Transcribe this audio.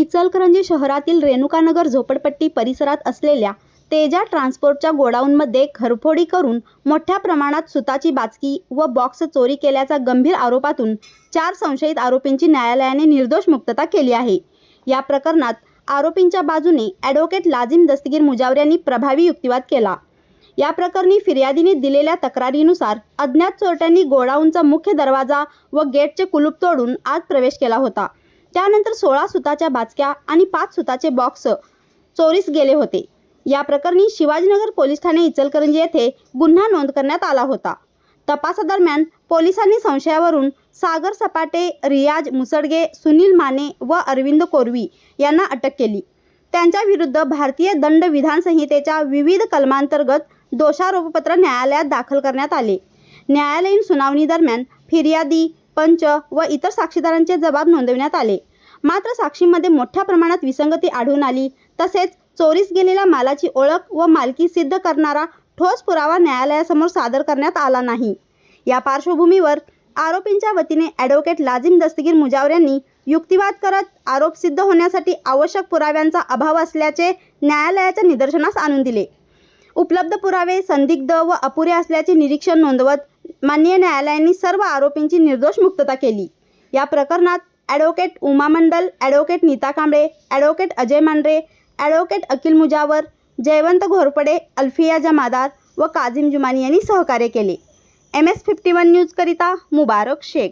इचलकरंजी शहरातील रेणुकानगर झोपडपट्टी परिसरात असलेल्या तेजा ट्रान्सपोर्टच्या गोडाऊनमध्ये घरफोडी करून मोठ्या प्रमाणात सुताची बाचकी व बॉक्स चोरी केल्याच्या गंभीर आरोपातून 4 संशयित आरोपींची न्यायालयाने निर्दोष मुक्तता केली आहे। या प्रकरणात आरोपींच्या बाजूने ॲडव्होकेट लाजिम दस्तगीर मुजावर यांनी प्रभावी युक्तिवाद केला। या प्रकरणी फिर्यादीने दिलेल्या तक्रारीनुसार अज्ञात चोरट्यांनी गोडाऊनचा मुख्य दरवाजा व गेटचे कुलूप तोडून आत प्रवेश केला होता। त्यानंतर 16 सुताच्या बाचक्या आणि 5 सुताचे बॉक्स चोरीस गेले होते। या प्रकरणी शिवाजीनगर पोलीस ठाणे इचलकरंजी येथे गुन्हा नोंद करण्यात आला होता। तपासादरम्यान पोलिसांनी संशयावरून सागर सपाटे, रियाज मुसडगे, सुनील माने व अरविंद कोरवी यांना अटक केली। त्यांच्या विरुद्ध भारतीय दंड विधान संहितेच्या विविध कलमांतर्गत दोषारोपपत्र न्यायालयात दाखल करण्यात आले। न्यायालयीन सुनावणी दरम्यान फिर्यादी, पंच व इतर साक्षीदारांचे जबाब नोंदविण्यात आले। मात्र साक्षींमध्ये मोठ्या प्रमाणात विसंगती आढळून आली। तसेच चोरीस गेलेल्या मालाची ओळख व मालकी सिद्ध करणारा ठोस पुरावा न्यायालयासमोर सादर करण्यात आला नाही। या पार्श्वभूमीवर आरोपींच्या वतीने ॲडव्होकेट लाजिम दस्तगीर मुजावर यांनी युक्तिवाद करत आरोप सिद्ध होण्यासाठी आवश्यक पुराव्यांचा अभाव असल्याचे न्यायालयाच्या निदर्शनास आणून दिले। उपलब्ध पुरावे संदिग्ध व अपुरे असल्याचे निरीक्षण नोंदवत माननीय न्यायालयाने सर्व आरोपींची निर्दोष मुक्तता केली। या प्रकरणात advocate Uma Mandal, advocate Neeta Kamble, advocate Ajay Mandhare, advocate Akhil Mujawar, Jaywant Ghorpade, Alfiya Jamadar व काझिम जुमानी यांनी सहकार्य केले। MS-51 न्यूज करिता मुबारक शेख।